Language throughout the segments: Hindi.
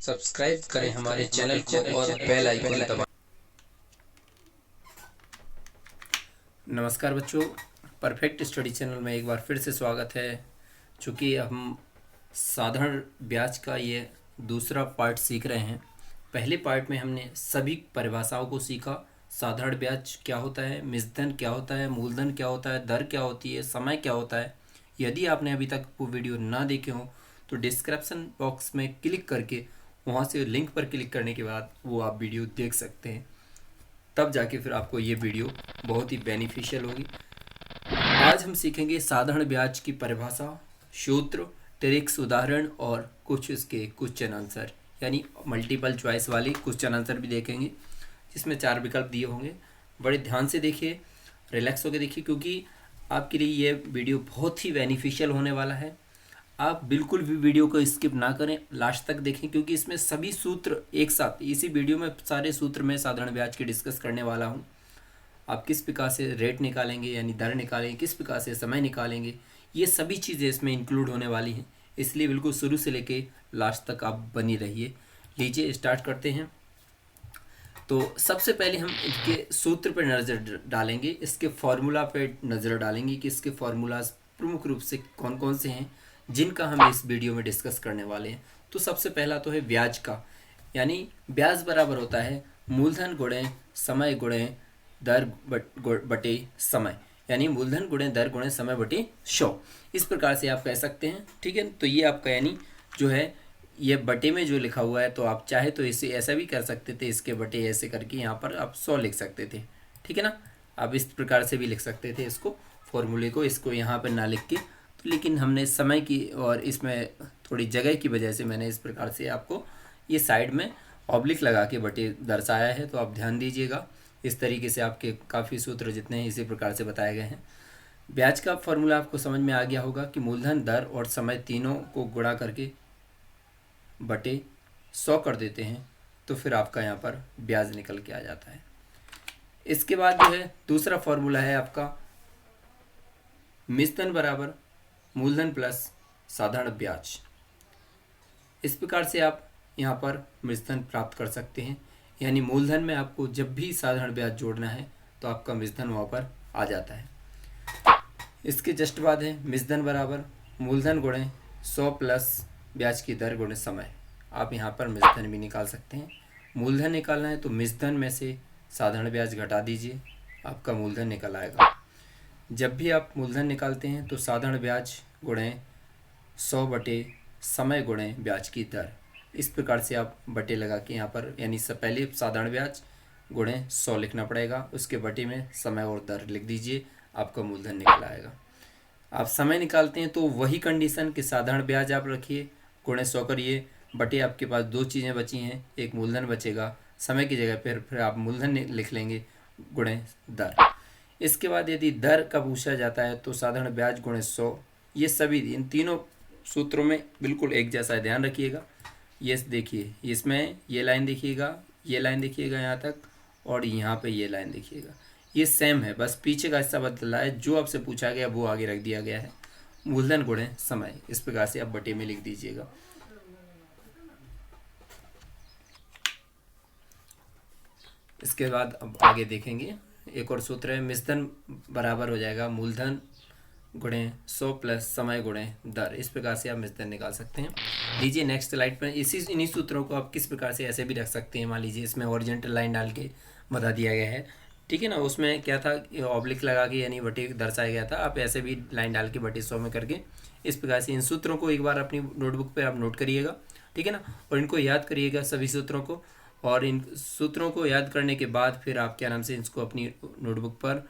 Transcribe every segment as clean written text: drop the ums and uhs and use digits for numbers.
सब्सक्राइब करें हमारे चैनल को और बेल आइकन दबाएं। नमस्कार बच्चों, परफेक्ट स्टडी चैनल में एक बार फिर से स्वागत है। चूँकि हम साधारण ब्याज का ये दूसरा पार्ट सीख रहे हैं। पहले पार्ट में हमने सभी परिभाषाओं को सीखा। साधारण ब्याज क्या होता है, मिश्रधन क्या होता है, मूलधन क्या होता है, दर क्या होती है, समय क्या होता है। यदि आपने अभी तक वो वीडियो ना देखे हो तो डिस्क्रिप्शन बॉक्स में क्लिक करके वहाँ से लिंक पर क्लिक करने के बाद वो आप वीडियो देख सकते हैं। तब जाके फिर आपको ये वीडियो बहुत ही बेनिफिशियल होगी। आज हम सीखेंगे साधारण ब्याज की परिभाषा, सूत्र, ट्रिक्स, उदाहरण और कुछ इसके क्वेश्चन आंसर, यानी मल्टीपल चॉइस वाली क्वेश्चन आंसर भी देखेंगे, जिसमें 4 विकल्प दिए होंगे। बड़े ध्यान से देखिए, रिलैक्स होकर देखिए, क्योंकि आपके लिए ये वीडियो बहुत ही बेनिफिशियल होने वाला है। आप बिल्कुल भी वीडियो को स्किप ना करें, लास्ट तक देखें, क्योंकि इसमें सभी सूत्र एक साथ, इसी वीडियो में सारे सूत्र मैं साधारण ब्याज के डिस्कस करने वाला हूँ। आप किस प्रकार से रेट निकालेंगे यानी दर निकालेंगे, किस प्रकार से समय निकालेंगे, ये सभी चीज़ें इसमें इंक्लूड होने वाली हैं। इसलिए बिल्कुल शुरू से लेके लास्ट तक आप बनी रहिए। लीजिए स्टार्ट करते हैं। तो सबसे पहले हम इसके सूत्र पर नज़र डालेंगे, इसके फॉर्मूला पर नज़र डालेंगे कि इसके फॉर्मूलाज प्रमुख रूप से कौन कौन से हैं जिनका हम इस वीडियो में डिस्कस करने वाले हैं। तो सबसे पहला तो है ब्याज का, यानी ब्याज बराबर होता है मूलधन गुणे समय गुणे दर बटे समय, यानी मूलधन गुणे दर गुणे समय बटे 100। इस प्रकार से आप कह सकते हैं। ठीक है, तो ये आपका यानी जो है ये बटे में जो लिखा हुआ है, तो आप चाहे तो इसे ऐसा भी कर सकते थे, इसके बटे ऐसे करके यहाँ पर आप 100 लिख सकते थे। ठीक है ना, आप इस प्रकार से भी लिख सकते थे इसको, फॉर्मूले को, इसको यहाँ पर ना लिख के। तो लेकिन हमने समय की और इसमें थोड़ी जगह की वजह से मैंने इस प्रकार से आपको ये साइड में ऑब्लिक लगा के बटे दर्शाया है। तो आप ध्यान दीजिएगा, इस तरीके से आपके काफ़ी सूत्र जितने हैं इसी प्रकार से बताए गए हैं। ब्याज का फॉर्मूला आपको समझ में आ गया होगा कि मूलधन, दर और समय तीनों को गुणा करके बटे 100 कर देते हैं, तो फिर आपका यहाँ पर ब्याज निकल के आ जाता है। इसके बाद जो है दूसरा फॉर्मूला है आपका मिश्रधन बराबर मूलधन प्लस साधारण ब्याज। इस प्रकार से आप यहाँ पर मिश्रधन प्राप्त कर सकते हैं, यानी मूलधन में आपको जब भी साधारण ब्याज जोड़ना है तो आपका मिश्रधन वहाँ पर आ जाता है। इसके जस्ट बाद है मिश्रधन बराबर मूलधन गुणे 100 प्लस ब्याज की दर गुणे समय। आप यहाँ पर मिश्रधन भी निकाल सकते हैं। मूलधन निकालना है तो मिश्रधन में से साधारण ब्याज घटा दीजिए, आपका मूलधन निकल आएगा। जब भी आप मूलधन निकालते हैं तो साधारण ब्याज गुणे 100 बटे समय गुणे ब्याज की दर, इस प्रकार से आप बटे लगा के यहाँ पर, यानी पहले साधारण ब्याज गुणे 100 लिखना पड़ेगा, उसके बटे में समय और दर लिख दीजिए, आपका मूलधन निकल आएगा। आप समय निकालते हैं तो वही कंडीशन कि साधारण ब्याज आप रखिए, गुणे 100 करिए, बटे आपके पास दो चीज़ें बची हैं, एक मूलधन बचेगा, समय की जगह फिर आप मूलधन लिख लेंगे गुणे दर। इसके बाद यदि दर का पूछा जाता है तो साधारण ब्याज गुणे 100। ये सभी इन तीनों सूत्रों में बिल्कुल एक जैसा है, ध्यान रखिएगा। ये देखिए, इसमें ये लाइन देखिएगा, ये लाइन देखिएगा यहाँ तक, और यहाँ पे ये लाइन देखिएगा, ये सेम है, बस पीछे का हिस्सा बदला है। जो आपसे पूछा गया वो आगे रख दिया गया है, मूलधन गुणे समय। इस प्रकार से आप बटे में लिख दीजिएगा। इसके बाद अब आगे देखेंगे, एक और सूत्र है मिश्रधन बराबर हो जाएगा मूलधन गुणे 100 प्लस समय गुणे दर। इस प्रकार से आप मिश्रधन निकाल सकते हैं। लीजिए नेक्स्ट स्लाइड पर इन्हीं सूत्रों को आप किस प्रकार से ऐसे भी रख सकते हैं। मान लीजिए इसमें ओरिजेंटल लाइन डाल के बता दिया गया है, ठीक है ना, उसमें क्या था, ऑब्लिक लगा के यानी बटे दर्शाया गया था। आप ऐसे भी लाइन डाल के बटे 100 में करके इस प्रकार से इन सूत्रों को एक बार अपनी नोटबुक पर आप नोट करिएगा, ठीक है ना, और इनको याद करिएगा सभी सूत्रों को। और इन सूत्रों को याद करने के बाद फिर आप क्या नाम से इसको अपनी नोटबुक पर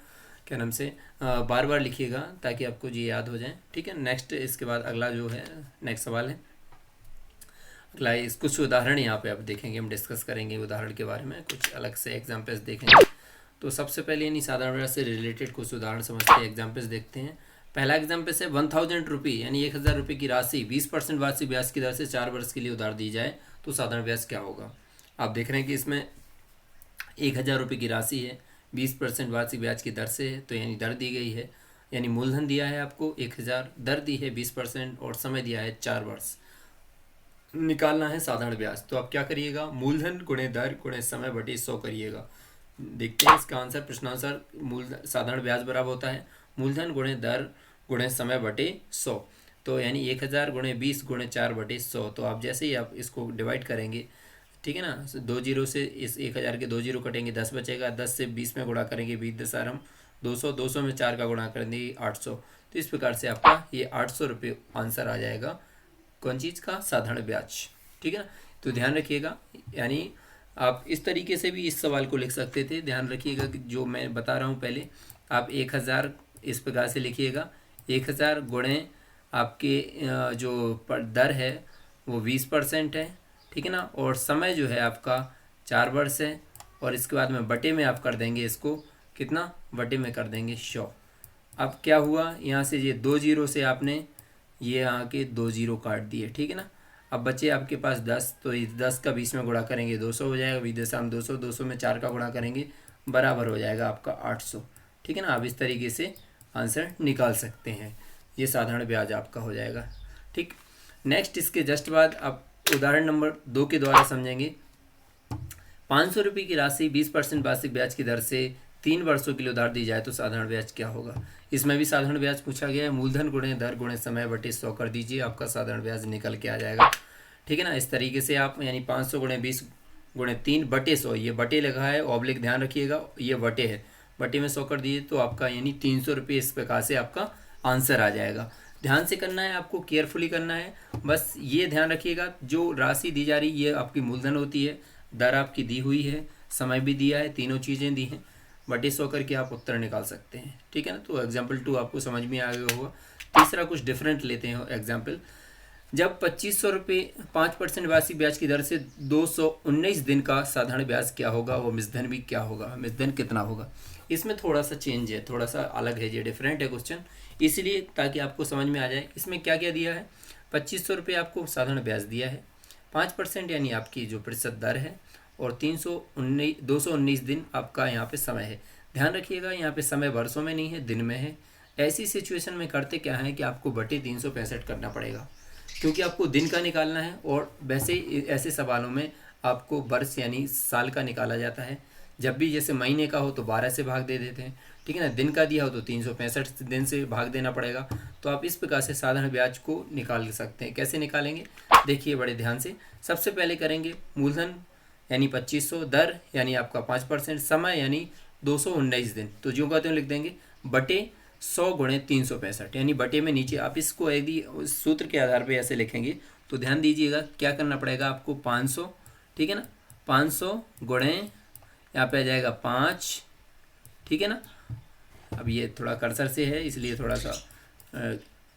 क्या नाम से बार बार लिखिएगा, ताकि आपको ये याद हो जाए। ठीक है, नेक्स्ट इसके बाद अगला जो है नेक्स्ट सवाल है अगला, इस कुछ उदाहरण यहाँ पे आप देखेंगे, हम डिस्कस करेंगे उदाहरण के बारे में, कुछ अलग से एग्जाम्पल्स देखेंगे। तो सबसे पहले यानी साधारण ब्याज से रिलेटेड कुछ उदाहरण समझते हैं, एग्जाम्पल्स देखते हैं। पहला एग्जाम्पल है 1000 रुपये यानी 1000 रुपये की राशि 20% वार्षिक ब्याज की दर से 4 वर्ष के लिए उधार दी जाए तो साधारण ब्याज क्या होगा। आप देख रहे हैं कि इसमें 1000 रुपये की राशि है, 20% वार्षिक ब्याज की दर से है, तो यानी दर दी गई है, यानी मूलधन दिया है आपको 1000, दर दी है 20% और समय दिया है 4 वर्ष। निकालना है साधारण ब्याज। तो आप क्या करिएगा, मूलधन गुणे दर गुणे समय बटे 100 करिएगा। देखते हैं इसका आंसर। प्रश्नानुसार मूलधन साधारण ब्याज बराबर होता है मूलधन गुणे दर गुणे समय बटे 100। तो यानी 1000 गुणे 20 गुणे 4 बटे 100। तो आप जैसे ही आप इसको डिवाइड करेंगे, ठीक है ना, 2 जीरो से इस 1000 के 2 जीरो कटेंगे, 10 बचेगा। 10 से 20 में गुणा करेंगे, 20 दसार हम 200, 200 में 4 का गुणा करेंगे 800। तो इस प्रकार से आपका ये 800 रुपये आंसर आ जाएगा कौन चीज़ का, साधारण ब्याज। ठीक है ना, तो ध्यान रखिएगा। यानी आप इस तरीके से भी इस सवाल को लिख सकते थे। ध्यान रखिएगा कि जो मैं बता रहा हूँ पहले, आप 1000 इस प्रकार से लिखिएगा, 1000 गुणे आपके जो दर है वो 20% है, ठीक है ना, और समय जो है आपका 4 वर्ष है, और इसके बाद में बटे में आप कर देंगे इसको कितना, बटे में कर देंगे 100। अब क्या हुआ, यहाँ से ये 2 जीरो से आपने ये यहाँ के 2 जीरो काट दिए, ठीक है ना। अब बचे आपके पास 10, तो इस 10 का 20 में गुणा करेंगे 200 हो जाएगा, 20 दशा 200, 200 में 4 का गुणा करेंगे बराबर हो जाएगा आपका 800। ठीक है ना, आप इस तरीके से आंसर निकाल सकते हैं। ये साधारण ब्याज आपका हो जाएगा। ठीक, नेक्स्ट इसके जस्ट बाद आप उदाहरण नंबर 2 के द्वारा समझेंगे। 500 रुपये की राशि 20% वार्षिक ब्याज की दर से 3 वर्षों के लिए उधार दी जाए तो साधारण ब्याज क्या होगा। इसमें भी साधारण ब्याज पूछा गया है। मूलधन गुणे दर गुणे समय बटे 100 कर दीजिए, आपका साधारण ब्याज निकल के आ जाएगा। ठीक है ना, इस तरीके से आप यानी 500 गुणे 20 गुणे 3 बटे 100, ये बटे लिखा है, ऑब्लिक ध्यान रखिएगा, ये बटे है, बटे में 100 कर दीजिए तो आपका यानी 300 रुपये इस प्रकार से आपका आंसर आ जाएगा। ध्यान से करना है आपको, केयरफुली करना है। बस ये ध्यान रखिएगा, जो राशि दी जा रही है ये आपकी मूलधन होती है, दर आपकी दी हुई है, समय भी दिया है, तीनों चीज़ें दी हैं, बटे 100 करके आप उत्तर निकाल सकते हैं। ठीक है ना, तो एग्जाम्पल 2 आपको समझ में आ गया होगा। तीसरा कुछ डिफरेंट लेते हैं एग्जाम्पल। जब 2500 रुपये 5% वार्षिक ब्याज की दर से 219 दिन का साधारण ब्याज क्या होगा, वो मिसधन भी क्या होगा, मिसधन कितना होगा। इसमें थोड़ा सा चेंज है, थोड़ा सा अलग है, ये डिफरेंट है क्वेश्चन, इसलिए ताकि आपको समझ में आ जाए। इसमें क्या क्या दिया है, 2500 रुपये आपको साधारण ब्याज दिया है, 5% यानी आपकी जो प्रतिशत दर है, और 219 दिन आपका यहाँ पे समय है। ध्यान रखिएगा यहाँ पे समय वर्षों में नहीं है, दिन में है। ऐसी सिचुएशन में करते क्या है कि आपको बटे 365 करना पड़ेगा, क्योंकि आपको दिन का निकालना है, और वैसे ऐसे सवालों में आपको वर्ष यानी साल का निकाला जाता है। जब भी जैसे महीने का हो तो 12 से भाग दे देते हैं, ठीक है ना, दिन का दिया हो तो 365 दिन से भाग देना पड़ेगा। तो आप इस प्रकार से साधारण ब्याज को निकाल सकते हैं। कैसे निकालेंगे, देखिए बड़े ध्यान से। सबसे पहले करेंगे मूलधन यानी 2500, दर यानी आपका 5%, समय यानी 219 दिन, तो जो कहते हैं लिख देंगे बटे 100 गुणे 365, यानी बटे में नीचे आप इसको यदि सूत्र के आधार पे ऐसे लिखेंगे तो ध्यान दीजिएगा क्या करना पड़ेगा आपको, 500, ठीक है ना, 500 गुणे यहाँ पे आ जाएगा 5, ठीक है ना। अब ये थोड़ा कर्सर से है इसलिए थोड़ा सा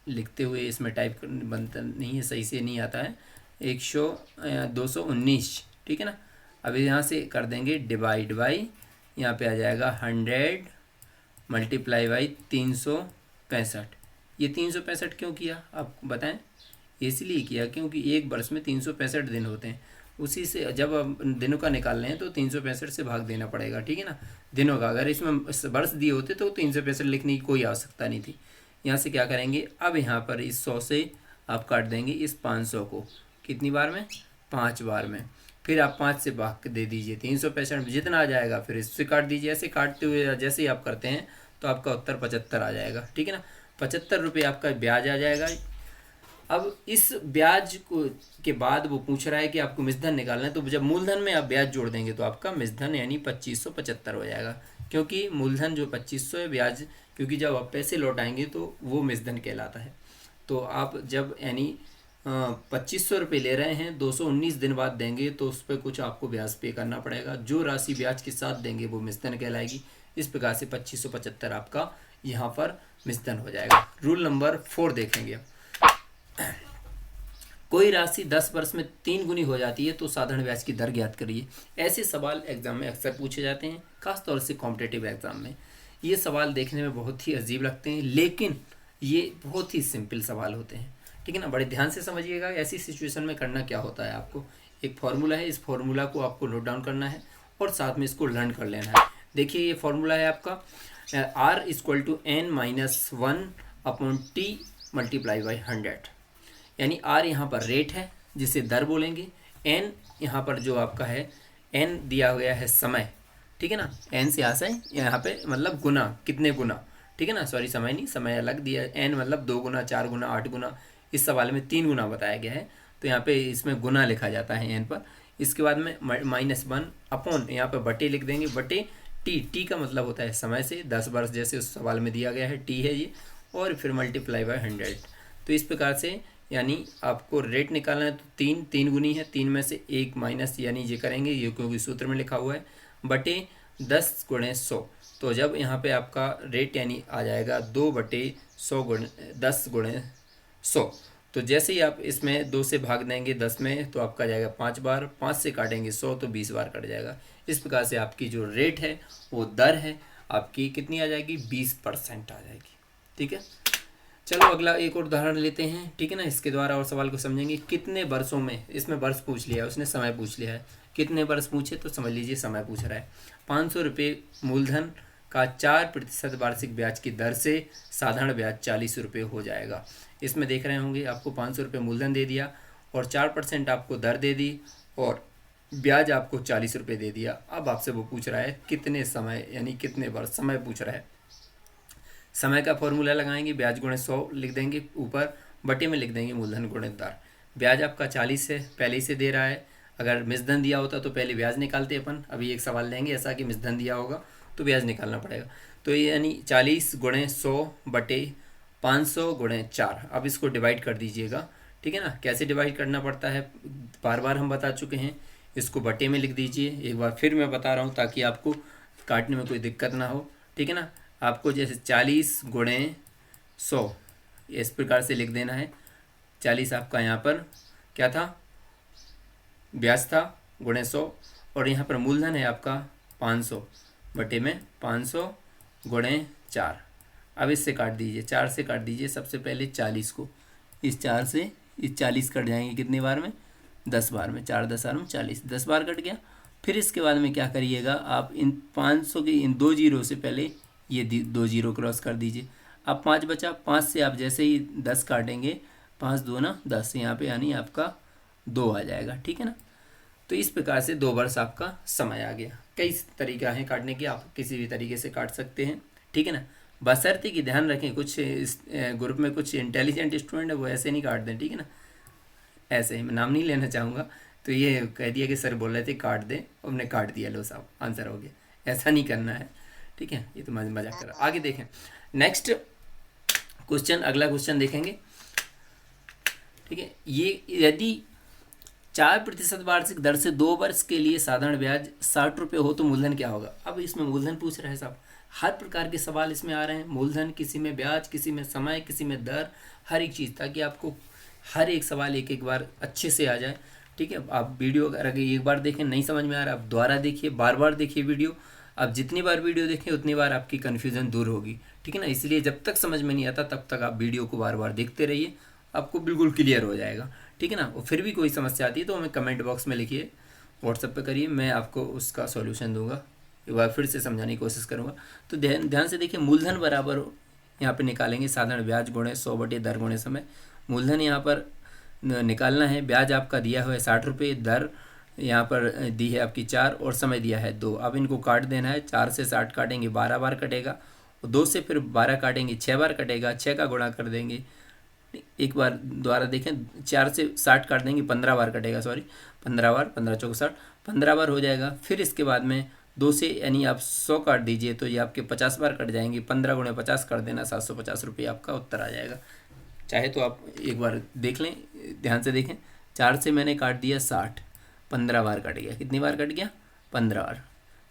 लिखते हुए इसमें टाइप बनता नहीं है, सही से नहीं आता है। 219, ठीक है ना। अब यहाँ से कर देंगे डिवाइड बाई, यहाँ पे आ जाएगा 100 मल्टीप्लाई बाई 365। ये 365 क्यों किया आप बताएं। इसलिए किया क्योंकि एक वर्ष में 365 दिन होते हैं, उसी से जब आप दिनों का निकाल रहे हैं तो 365 से भाग देना पड़ेगा, ठीक है ना, दिनों का। अगर इसमें वर्ष दिए होते तो 365 लिखने की कोई आवश्यकता नहीं थी। यहाँ से क्या करेंगे, अब यहाँ पर इस 100 से आप काट देंगे इस 500 को, कितनी बार में, 5 बार में। फिर आप 5 से भाग दे दीजिए 365 जितना आ जाएगा, फिर इससे काट दीजिए। ऐसे काटते हुए जैसे ही आप करते हैं तो आपका उत्तर 75 आ जाएगा, ठीक है ना। 75 रुपये आपका ब्याज आ जाएगा। अब इस ब्याज को के बाद वो पूछ रहा है कि आपको मिसधन निकालना है, तो जब मूलधन में आप ब्याज जोड़ देंगे तो आपका मिसधन यानी 2575 हो जाएगा, क्योंकि मूलधन जो 2500 है, ब्याज क्योंकि जब आप पैसे लौटाएंगे तो वो मिसधन कहलाता है। तो आप जब यानी 2500 रुपये ले रहे हैं, 219 दिन बाद देंगे तो उस पर कुछ आपको ब्याज पे करना पड़ेगा। जो राशि ब्याज के साथ देंगे वो मिसधन कहलाएगी। इस प्रकार से 2575 आपका यहाँ पर मिसधन हो जाएगा। रूल नंबर 4 देखेंगे। कोई राशि 10 वर्ष में 3 गुनी हो जाती है तो साधारण ब्याज की दर ज्ञात करिए। ऐसे सवाल एग्जाम में अक्सर पूछे जाते हैं, खासतौर से कॉम्पिटिटिव एग्जाम में। ये सवाल देखने में बहुत ही अजीब लगते हैं, लेकिन ये बहुत ही सिंपल सवाल होते हैं, ठीक है ना। बड़े ध्यान से समझिएगा। ऐसी सिचुएशन में करना क्या होता है, आपको एक फॉर्मूला है, इस फॉर्मूला को आपको नोट डाउन करना है और साथ में इसको लर्न कर लेना है। देखिए ये फॉर्मूला है आपका R = n-1/t × 100, यानी R यहाँ पर रेट है, जिसे दर बोलेंगे। एन यहाँ पर जो आपका है, एन दिया गया है समय, ठीक है ना, एन से आशय यहाँ पे मतलब गुना, कितने गुना, ठीक है ना, सॉरी समय नहीं, समय अलग दिया, एन मतलब 2 गुना, 4 गुना, 8 गुना, इस सवाल में 3 गुना बताया गया है, तो यहाँ पे इसमें गुना लिखा जाता है एन पर। इसके बाद में -1 अपॉन, यहाँ पे बटे लिख देंगे, बटे टी, टी का मतलब होता है समय से, 10 वर्ष जैसे उस सवाल में दिया गया है, टी है ये, और फिर मल्टीप्लाई बाय 100। तो इस प्रकार से यानी आपको रेट निकालना है तो 3 गुनी है, 3 में से 1 माइनस यानी ये करेंगे, ये क्योंकि सूत्र में लिखा हुआ है, बटे 10 गुणे 100। तो जब यहाँ पे आपका रेट यानी आ जाएगा 2/100 गुणे 10 गुणे 100। तो जैसे ही आप इसमें 2 से भाग देंगे 10 में तो आपका जाएगा 5 बार, 5 से काटेंगे 100 तो 20 बार कट जाएगा। इस प्रकार से आपकी जो रेट है वो दर है आपकी कितनी आ जाएगी, 20% आ जाएगी। ठीक है, चलो अगला एक और उदाहरण लेते हैं, ठीक है ना, इसके द्वारा और सवाल को समझेंगे। कितने वर्षों में, इसमें वर्ष पूछ लिया है उसने, समय पूछ लिया है, कितने वर्ष पूछे तो समझ लीजिए समय पूछ रहा है। 500 रुपये मूलधन का 4% वार्षिक ब्याज की दर से साधारण ब्याज 40 रुपये हो जाएगा। इसमें देख रहे होंगे आपको 500 रुपये मूलधन दे दिया और 4% आपको दर दे दी और ब्याज आपको 40 रुपये दे दिया। अब आपसे वो पूछ रहा है कितने समय यानी कितने वर्ष, समय पूछ रहा है। समय का फॉर्मूला लगाएंगे, ब्याज गुणे 100 लिख देंगे ऊपर, बटे में लिख देंगे मूलधन गुणे दर। ब्याज आपका 40 है, पहले ही से दे रहा है, अगर मिसधन दिया होता तो पहले ब्याज निकालते अपन, अभी एक सवाल लेंगे ऐसा कि मिसधन दिया होगा तो ब्याज निकालना पड़ेगा। तो ये यानी 40 गुणे 100 बटे 500 गुणे 4। अब इसको डिवाइड कर दीजिएगा, ठीक है ना। कैसे डिवाइड करना पड़ता है बार बार हम बता चुके हैं, इसको बटे में लिख दीजिए, एक बार फिर मैं बता रहा हूँ ताकि आपको काटने में कोई दिक्कत ना हो, ठीक है ना। आपको जैसे 40 गुणे 100 इस प्रकार से लिख देना है। 40 आपका यहाँ पर क्या था, ब्याज था, गुणे 100, और यहाँ पर मूलधन है आपका 500 बटे में 500 गुणे 4। अब इससे काट दीजिए, 4 से काट दीजिए सबसे पहले 40 को, इस 4 से इस 40 कट जाएंगे कितने बार में, 10 बार में, 4 10 में 40, 10 बार कट गया। फिर इसके बाद में क्या करिएगा, आप इन 500 के इन 2 जीरो से पहले ये 2 जीरो क्रॉस कर दीजिए। अब 5 बचा, 5 से आप जैसे ही 10 काटेंगे, 5 2 ना 10, यहाँ पे यानी आपका 2 आ जाएगा, ठीक है ना। तो इस प्रकार से 2 वर्ष आपका समय आ गया। कई तरीका है काटने के, आप किसी भी तरीके से काट सकते हैं, ठीक है ना। बशर्ते कि ध्यान रखें कुछ इस ग्रुप में कुछ इंटेलिजेंट स्टूडेंट है वो ऐसे नहीं काट दें, ठीक है ना, ऐसे ही मैं नाम नहीं लेना चाहूँगा, तो ये कह दिया कि सर बोल रहे थे काट दें और हमने काट दिया, लो साहब आंसर हो गया। ऐसा नहीं करना है, ठीक है, ये तो मजाक कर रहा। आगे देखें नेक्स्ट क्वेश्चन, अगला क्वेश्चन देखेंगे, ठीक है। ये यदि 4% वार्षिक दर से 2 वर्ष के लिए साधारण ब्याज 60 रुपये हो तो मूलधन क्या होगा। अब इसमें मूलधन पूछ रहे हैं साहब, हर प्रकार के सवाल इसमें आ रहे हैं, मूलधन, किसी में ब्याज, किसी में समय, किसी में दर, हर एक चीज़, ताकि आपको हर एक सवाल एक एक बार अच्छे से आ जाए, ठीक है। आप वीडियो अगर एक बार देखें नहीं समझ में आ रहा, आप दोबारा देखिए, बार बार देखिए वीडियो, आप जितनी बार वीडियो देखें उतनी बार आपकी कन्फ्यूज़न दूर होगी, ठीक है ना। इसलिए जब तक समझ में नहीं आता तब तक आप वीडियो को बार बार देखते रहिए, आपको बिल्कुल क्लियर हो जाएगा, ठीक है ना। और फिर भी कोई समस्या आती है तो हमें कमेंट बॉक्स में लिखिए, व्हाट्सएप पे करिए, मैं आपको उसका सॉल्यूशन दूंगा, एक बार फिर से समझाने की कोशिश करूँगा। तो ध्यान से देखिए, मूलधन बराबर यहाँ पे निकालेंगे साधारण ब्याज गुणे 100 बटे दर गुणे समय। मूलधन यहाँ पर निकालना है, ब्याज आपका दिया हुआ है 60 रुपये, दर यहाँ पर दी है आपकी 4 और समय दिया है 2। अब इनको काट देना है, 4 से 60 काटेंगे 12 बार कटेगा, और 2 से फिर 12 काटेंगे 6 बार कटेगा, 6 का गुणा कर देंगे, एक बार दोबारा देखें, 4 से 60 काट देंगे 15 बार कटेगा, सॉरी 15 बार, 15 चौक 60, 15 बार हो जाएगा। फिर इसके बाद में 2 से यानी आप 100 काट दीजिए तो ये आपके 50 बार कट जाएंगे, 15 गुणे 50 कर देना, 750 रुपये आपका उत्तर आ जाएगा। चाहे तो आप एक बार देख लें, ध्यान से देखें, 4 से मैंने काट दिया 60, 15 बार कट गया, कितनी बार कट गया, 15 बार,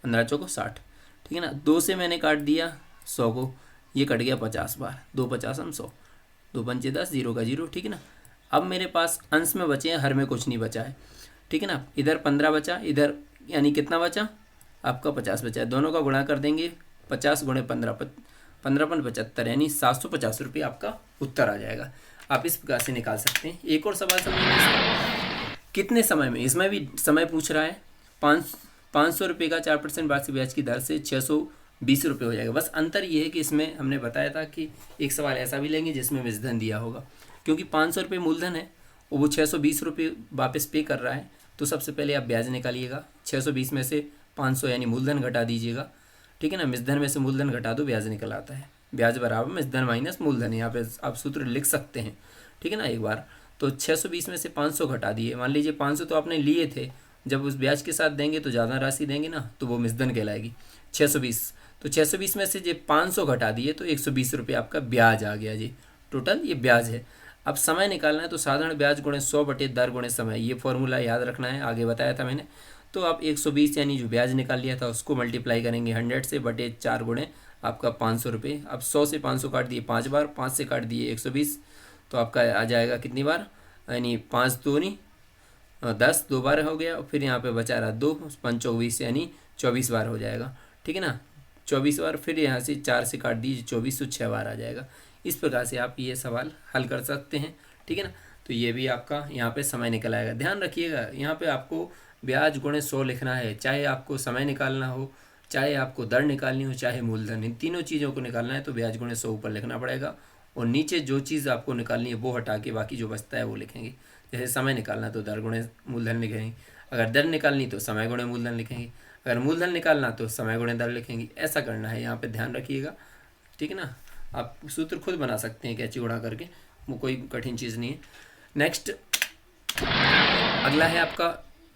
15 चौको 60, ठीक है ना। 2 से मैंने काट दिया 100 को, ये कट गया 50 बार, 2 50 हम 100, 2 पंचे 10, 0 का 0, ठीक है ना। अब मेरे पास अंश में बचे हैं, हर में कुछ नहीं बचा है, ठीक है ना। इधर 15 बचा, इधर यानी कितना बचा आपका 50 बचा है, दोनों का गुणा कर देंगे, 50 गुणे 15, 15 पन 75, यानी 750 रुपये आपका उत्तर आ जाएगा। आप इस प्रकार से निकाल सकते हैं। एक और सवाल समझिए, कितने समय में, इसमें भी समय पूछ रहा है। 500 रुपये का 4% वार्षिक ब्याज की दर से 620 रुपये हो जाएगा। बस अंतर ये है कि इसमें हमने बताया था कि एक सवाल ऐसा भी लेंगे जिसमें मिसधन दिया होगा, क्योंकि 500 रुपये मूलधन है वो 620 रुपये वापस पे कर रहा है, तो सबसे पहले आप ब्याज निकालिएगा। 620 में से 500 यानी मूलधन घटा दीजिएगा, ठीक है ना। मिसधन में से मूलधन घटा दो, ब्याज निकल आता है। ब्याज बराबर मिसधन माइनस मूलधन, यहाँ पे आप सूत्र लिख सकते हैं, ठीक है ना। एक बार तो 620 में से 500 घटा दिए, मान लीजिए 500 तो आपने लिए थे, जब उस ब्याज के साथ देंगे तो ज़्यादा राशि देंगे ना, तो वो मिसधन कहलाएगी। 620 तो 620 में से जो 500 घटा दिए तो 120 रुपये आपका ब्याज आ गया जी। टोटल ये ब्याज है। अब समय निकालना है तो साधारण ब्याज गुणे 100 बटे दर गुणे समय, ये फॉर्मूला याद रखना है, आगे बताया था मैंने। तो आप 120 यानी जो ब्याज निकाल लिया था उसको मल्टीप्लाई करेंगे 100 से, बटे 4 गुणे आपका 500 रुपये। अब 100 से 500 काट दिए 5 बार, 5 से काट दिए 120, तो आपका आ जाएगा कितनी बार, यानी 5 दूनी 10, 2 बार हो गया। फिर यहाँ पे बचा रहा 2, 5 24 यानी 24 बार हो जाएगा, ठीक है ना। 24 बार, फिर यहाँ से 4 से काट दीजिए 24, तो 6 बार आ जाएगा। इस प्रकार से आप ये सवाल हल कर सकते हैं, ठीक है ना। तो ये भी आपका यहाँ पे समय निकल आएगा। ध्यान रखिएगा, यहाँ पे आपको ब्याज गुणे 100 लिखना है, चाहे आपको समय निकालना हो, चाहे आपको दर निकालनी हो, चाहे मूलधन, इन तीनों चीज़ों को निकालना है तो ब्याज गुणे 100 ऊपर लिखना पड़ेगा, और नीचे जो चीज़ आपको निकालनी है वो हटा के बाकी जो बचता है वो लिखेंगे। जैसे समय निकालना तो दर गुणे मूलधन लिखेंगे, अगर दर निकालनी तो समय गुणे मूलधन लिखेंगे, अगर मूलधन निकालना तो समय गुणे दर लिखेंगे। ऐसा करना है, यहाँ पे ध्यान रखिएगा, ठीक है ना। आप सूत्र खुद बना सकते हैं कैची गुणा करके, वो कोई कठिन चीज़ नहीं है। नेक्स्ट अगला है आपका,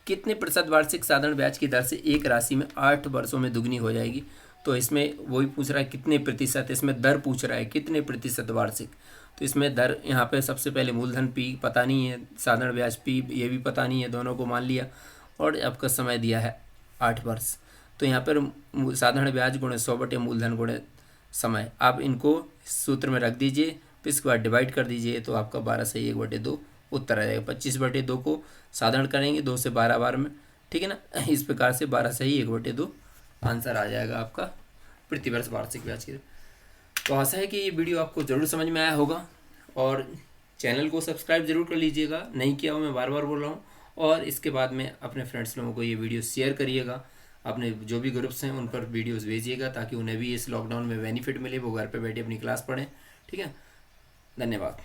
कितने प्रतिशत वार्षिक साधारण ब्याज की दर से एक राशि में 8 वर्षों में दुगनी हो जाएगी। तो इसमें वही पूछ रहा है कितने प्रतिशत, इसमें दर पूछ रहा है कितने प्रतिशत वार्षिक। तो इसमें दर यहाँ पे सबसे पहले मूलधन पी पता नहीं है, साधारण ब्याज पी ये भी पता नहीं है, दोनों को मान लिया, और आपका समय दिया है 8 वर्ष। तो यहाँ पर साधारण ब्याज गुणे 100 बटे मूलधन गुणे समय, आप इनको सूत्र में रख दीजिए, फिर इसके बाद डिवाइड कर दीजिए, तो आपका 12 से 1 बटे 2 उत्तर आ जाएगा। 25 बटे 2 को साधारण करेंगे 2 से 12 बार में, ठीक है ना। इस प्रकार से 12 से ही 1 बटे 2 आंसर आ जाएगा आपका प्रतिवर्ष वार्षिक ब्याज की। तो आशा है कि ये वीडियो आपको ज़रूर समझ में आया होगा, और चैनल को सब्सक्राइब ज़रूर कर लीजिएगा, नहीं किया हो मैं बार बार बोल रहा हूँ। और इसके बाद में अपने फ्रेंड्स लोगों को ये वीडियो शेयर करिएगा, अपने जो भी ग्रुप्स हैं उन पर वीडियोस भेजिएगा, ताकि उन्हें भी इस लॉकडाउन में बेनिफिट मिले, वो घर पे बैठे अपनी क्लास पढ़ें, ठीक है। धन्यवाद।